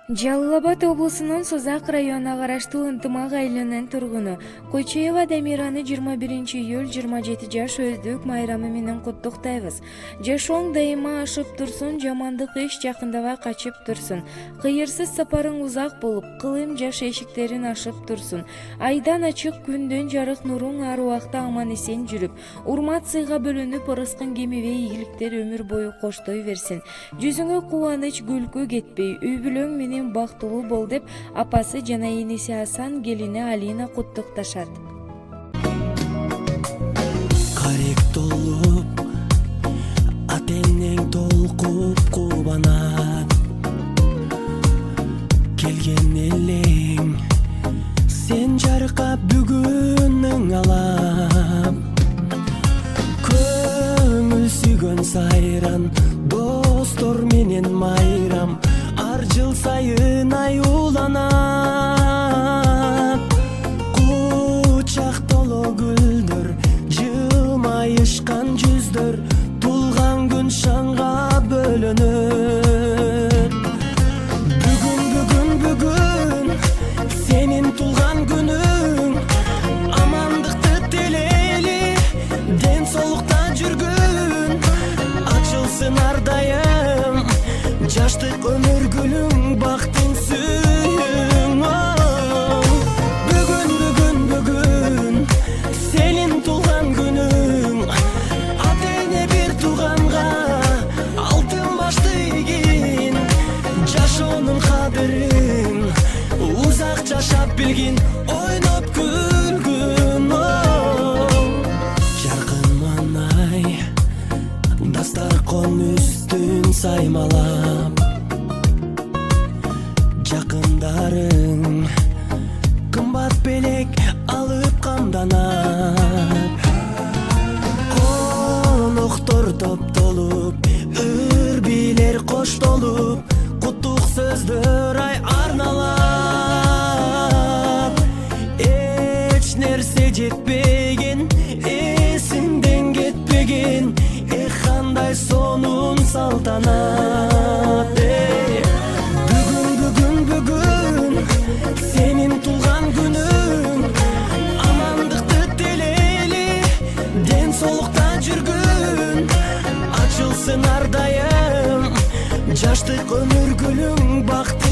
Жалал Абад облусунун Созак районуна караштуу Ынтымак айылынын тургуну Койчоева Дамираны 21-июль 27 жаш өздүк майрамы менен куттуктайбыз. Жашооң дайыма ашып турсун, жамандык иш жакындабай качып турсун. Кыйырсыз сапарың узак болуп, кылым жаш эшиктерин ашып турсун. Айдан ачык, күндөн жарык нуруң ар убакта аман эсен жүрүп, урмат сыйга бөлүнүп, ырыскын кемебей ийгиликтер өмүр бою коштой берсин. Жүзүңө кубаныч, күлкү кетпей, үй бүлөң менен бактылуу бол деп апасы жана эниси Асан, келини Алина куттукташат. Карек толуп, атеңнең толкуп кубанат. Келген элең, сен жаркап бүгүнүң алам. Көңүл сүйгөн сайран, достор менен майрам. Ар жыл сайын аюуланат. Кучак толо гүлдөр, жылмайышкан жүздөр, тулган күн шаңга бөлөнөт. Бүгүн сенин тулган күнүң, амандыкты телели, ден соолукта жүргүн, ачылсын ар дайым жаштык өмүр гүлүң, бактың сүйүң. Бүгүн сенин тулган күнүң, ата эне бир тууганга алтын башты ийгин, жашоонун кадырын узак жашап билгин, ойноп күлгүн. Жаркын манай дастаркон үстүн саймалап, жакындарың кымбат белек алып камданат. Коноктор топтолуп, үрбилер коштолуп, куттук сөздөр арналат. Эч нерсе жетпеген, эсиңден кетпеген, кандай сонун салтанат. Бүгүн сенин тулган күнүң, амандыкты телели, ден соолукта жүргүн, ачылсын ар дайым жаштык өмүр гүлүң, бакты